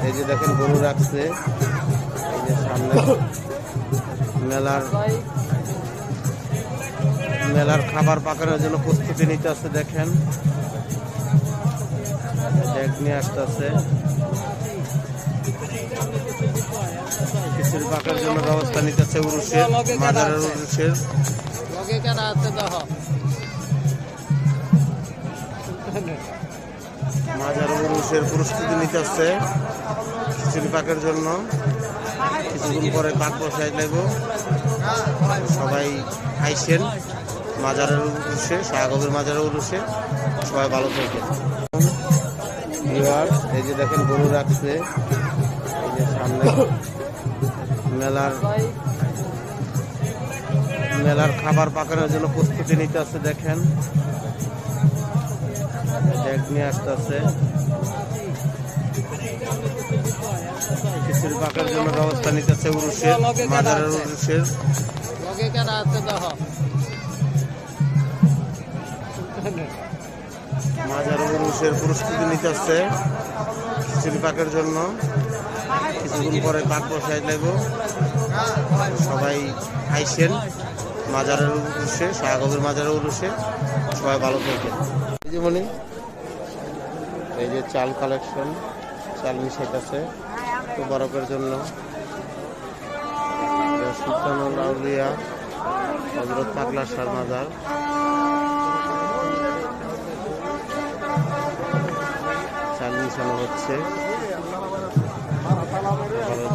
এই যে দেখেন গরু রাখছে, এই যে সামনে মেলার খাবার পাকানোর জন্য প্রস্তুতি নিতে আছে। দেখেন ডেক নিয়ে আসতেছে, খিচুড়ি পাকার জন্য ব্যবস্থা নিতেছে উরুষের, মাজারের উরুষের। মাজার উরুষের প্রস্তুতি নিতেছে খিচুড়ি পাকের জন্য। কিছুদিন পরে পাক বসাই লাগবো, সবাই আইসেন মাজারের উরুষে, শাহগবের মাজারের উরুষে। সবাই ভালো থাকেন। এই যে দেখেন গরু রাখছে, এই যে সামনে মেলার খাবার পাকানোর জন্য প্রস্তুতি নিতে আছে। দেখেন ডেক নিয়ে আসতেছে, খিচুড়ি পাকার জন্য ব্যবস্থা নিতেছে উরুষের, মাজারের উরুষের। মাজার উরুষের প্রস্তুতি নিতেছে খিচুড়ি পাকের জন্য। কিছুদিন পরে পাক বসাই লাগবো, সবাই আইসেন মাজারের উরুষে, শাহগবের মাজারের উরুষে। সবাই ভালো থাকেন। এই যে মনি, এই যে চাল কালেকশন, চাল মিশাইতেছে তোবারকের জন্য। সুলতানুল আউলিয়া হযরত পাগলা শাহ মাজার। চাল মিশানো হচ্ছে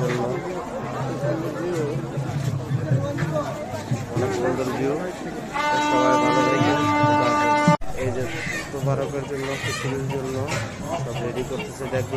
জন্য, অনেক সুন্দর ভিউ। সবাই ভালো থাকেন। এই যে তোবারকের জন্য, খিচুড়ির জন্য সব রেডি করতেছে। দেখবেন